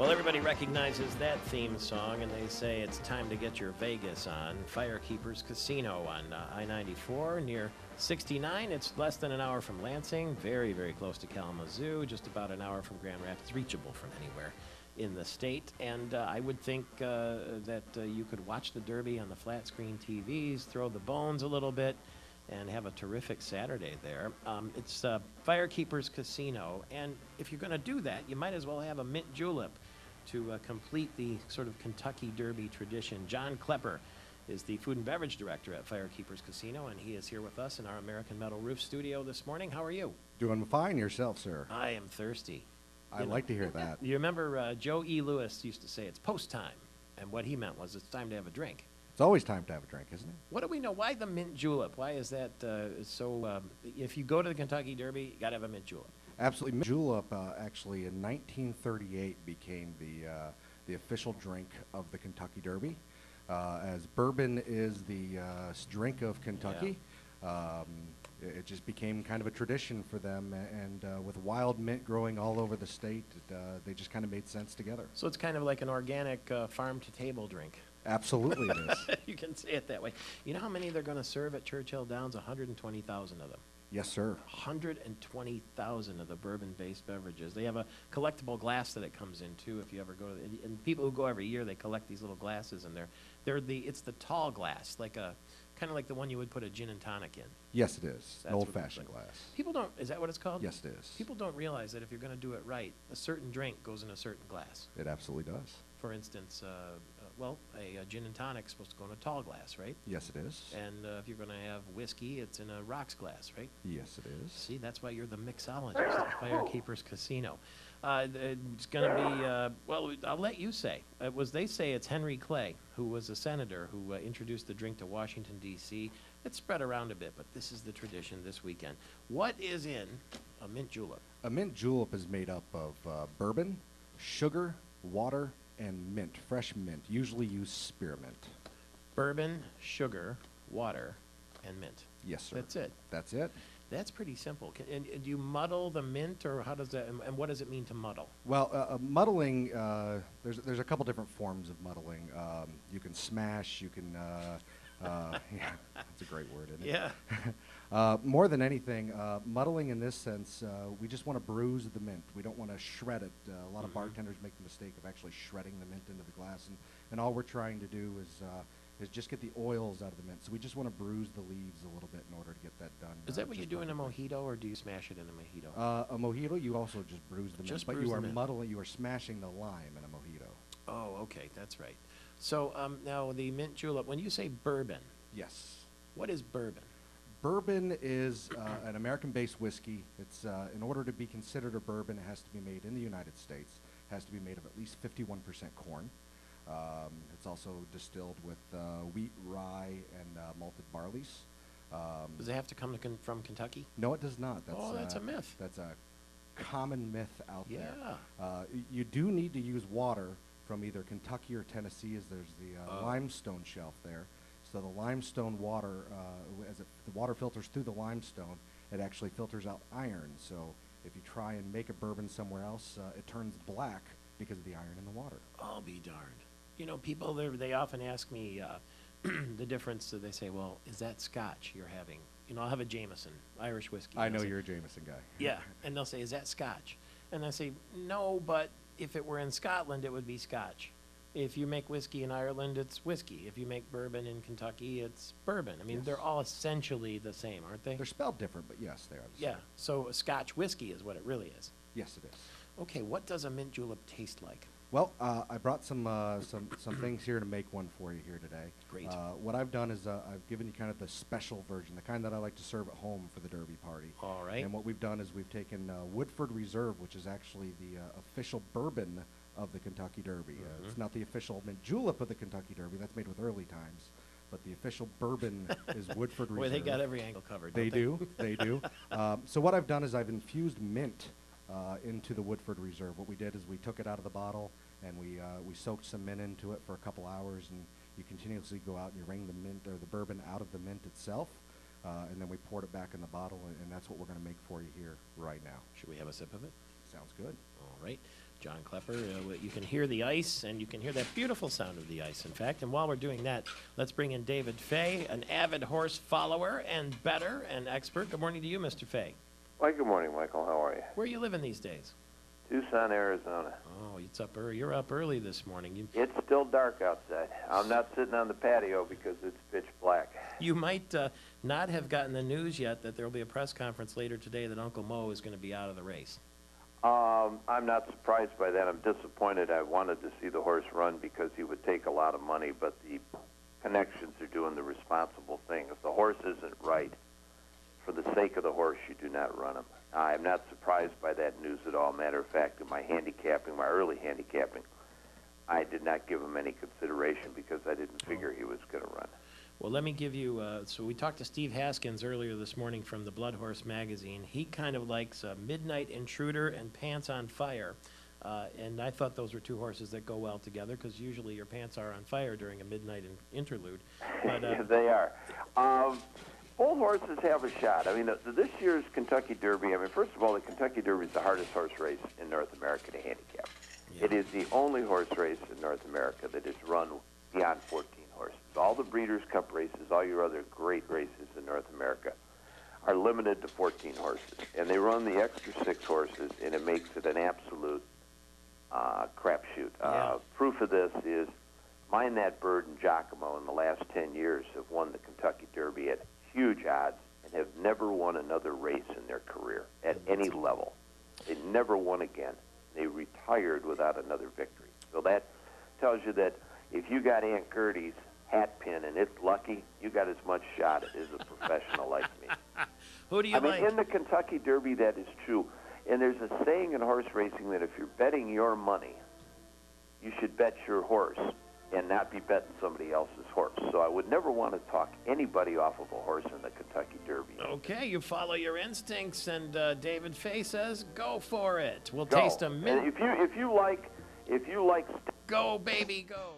Well, everybody recognizes that theme song, and they say it's time to get your Vegas on. Firekeepers Casino on I-94 near 69. It's less than an hour from Lansing, very, very close to Kalamazoo, just about an hour from Grand Rapids, reachable from anywhere in the state. And I would think that you could watch the Derby on the flat screen TVs, throw the bones a little bit, and have a terrific Saturday there. It's Firekeepers Casino, and if you're going to do that, you might as well have a mint julep to complete the sort of Kentucky Derby tradition. John Klepper is the food and beverage director at Firekeepers Casino, and he is here with us in our American Metal Roof studio this morning. How are you? Doing fine yourself, sir. I am thirsty. I like to hear that. You remember Joe E. Lewis used to say it's post time, and what he meant was it's time to have a drink. It's always time to have a drink, isn't it? What do we know? Why the mint julep? Why is that so? If you go to the Kentucky Derby, you got to have a mint julep. Absolutely. Mint julep actually in 1938 became the official drink of the Kentucky Derby. As bourbon is the drink of Kentucky, it just became kind of a tradition for them. And with wild mint growing all over the state, they just kind of made sense together. So it's kind of like an organic farm-to-table drink. Absolutely it is. You can say it that way. You know how many they're going to serve at Churchill Downs? 120,000 of them. Yes, sir. 120,000 of the bourbon-based beverages. They have a collectible glass that it comes in too. If you ever go to, and people who go every year, they collect these little glasses, and it's the tall glass, like a kind of like the one you would put a gin and tonic in. Yes, it is. That's An old-fashioned glass. People don't. Is that what it's called? Yes, it is. People don't realize that if you're going to do it right, a certain drink goes in a certain glass. It absolutely does. For instance, a gin and tonic is supposed to go in a tall glass, right? Yes, it is. And if you're going to have whiskey, it's in a rocks glass, right? Yes, it is. See, that's why you're the mixologist at Firekeepers Casino. It's going to be, well, I'll let you say. They say it's Henry Clay, who was a senator who introduced the drink to Washington, D.C. It's spread around a bit, but this is the tradition this weekend. What is in a mint julep? A mint julep is made up of bourbon, sugar, water, and mint, fresh mint. Usually use spearmint. Bourbon, sugar, water, and mint. Yes, sir. That's it. That's it. That's pretty simple. And do you muddle the mint, or how does that? And what does it mean to muddle? Well, muddling. There's a couple different forms of muddling. You can smash. You can. Yeah, that's a great word, isn't it? Yeah. More than anything, muddling in this sense, we just want to bruise the mint. We don't want to shred it. A lot of bartenders make the mistake of actually shredding the mint into the glass, and all we're trying to do is just get the oils out of the mint. So we just want to bruise the leaves a little bit in order to get that done. Is that what you do in a mojito, or do you smash it in a mojito? A mojito, you also just bruise the mint, Just but bruise you the are mint. muddling, you are smashing the lime in a mojito. Oh, okay, that's right. So now the mint julep. When you say bourbon, Yes. what is bourbon? Bourbon is an American-based whiskey. It's in order to be considered a bourbon, it has to be made in the United States. It has to be made of at least 51% corn. It's also distilled with wheat, rye, and malted barleys. Does it have to come from Kentucky? No, it does not. That's a myth. That's a common myth out there. Yeah. You do need to use water from either Kentucky or Tennessee, as there's the limestone shelf there. So the limestone water, the water filters through the limestone, it actually filters out iron. So if you try and make a bourbon somewhere else, it turns black because of the iron in the water. I'll be darned. You know, people, they often ask me the difference. They say, well, is that Scotch you're having? You know, I'll have a Jameson, Irish whiskey. I know you're a Jameson guy. Yeah, and they'll say, is that Scotch? And I say, no, but if it were in Scotland, it would be Scotch. If you make whiskey in Ireland, it's whiskey. If you make bourbon in Kentucky, it's bourbon. I mean, Yes. they're all essentially the same, aren't they? They're spelled different, but yes, they are. The Yeah, same. so a Scotch whiskey is what it really is. Yes, it is. Okay, what does a mint julep taste like? Well, I brought some things here to make one for you here today. Great. What I've done is I've given you kind of the special version, the kind that I like to serve at home for the Derby party. All right. And what we've done is we've taken Woodford Reserve, which is actually the official bourbon of the Kentucky Derby. It's not the official mint julep of the Kentucky Derby. That's made with early times. But the official bourbon is Woodford Reserve. Boy, they got every angle covered, They don't do. They do. So what I've done is I've infused mint into the Woodford Reserve. What we did is we took it out of the bottle and we soaked some mint into it for a couple hours, and you continuously go out and you wring the mint or the bourbon out of the mint itself, and then we poured it back in the bottle, and that's what we're going to make for you here right now. Should we have a sip of it? Sounds good. All right. John Klepper. You can hear the ice, and you can hear that beautiful sound of the ice, in fact. And while we're doing that, let's bring in David Fay, an avid horse follower and bettor and expert. Good morning to you, Mr. Fay. Well, good morning, Michael. How are you? Where are you living these days? Tucson, Arizona. Oh, it's up early. You're up early this morning. It's still dark outside. I'm not sitting on the patio because it's pitch black. You might not have gotten the news yet that there will be a press conference later today that Uncle Mo is going to be out of the race. I'm not surprised by that. I'm disappointed. I wanted to see the horse run because he would take a lot of money, but the connections are doing the responsible thing. If the horse isn't right, for the sake of the horse, you do not run him. I'm not surprised by that news at all. Matter of fact, in my handicapping, my early handicapping, I did not give him any consideration because I didn't figure he was going to run. Well, let me give you, so we talked to Steve Haskins earlier this morning from the Blood Horse magazine. He kind of likes Midnight Intruder and Pants on Fire. And I thought those were two horses that go well together because usually your pants are on fire during a midnight interlude. But, they are. Both horses have a shot. I mean, this year's Kentucky Derby, first of all, the Kentucky Derby is the hardest horse race in North America to handicap. Yeah. It is the only horse race in North America that is run beyond 14 horses. All the Breeders' Cup races, all your other great races in North America are limited to 14 horses. And they run the extra 6 horses, and it makes it an absolute crapshoot. Yeah. Proof of this is Mind That Bird and Giacomo in the last 10 years have won the Kentucky Derby at huge odds and have never won another race in their career at any level. They never won again. They retired without another victory. So that tells you that if you got Aunt Gertie's hat pin and it's lucky, you got as much shot as a professional like me. Who do you like? In the Kentucky Derby, that is true. And there's a saying in horse racing that if you're betting your money, you should bet your horse and not be betting somebody else's horse. So I would never want to talk anybody off of a horse in the Kentucky Derby. Okay, you follow your instincts, and David Fay says, go for it. We'll Go. taste a minute. If you like, Go, baby, go.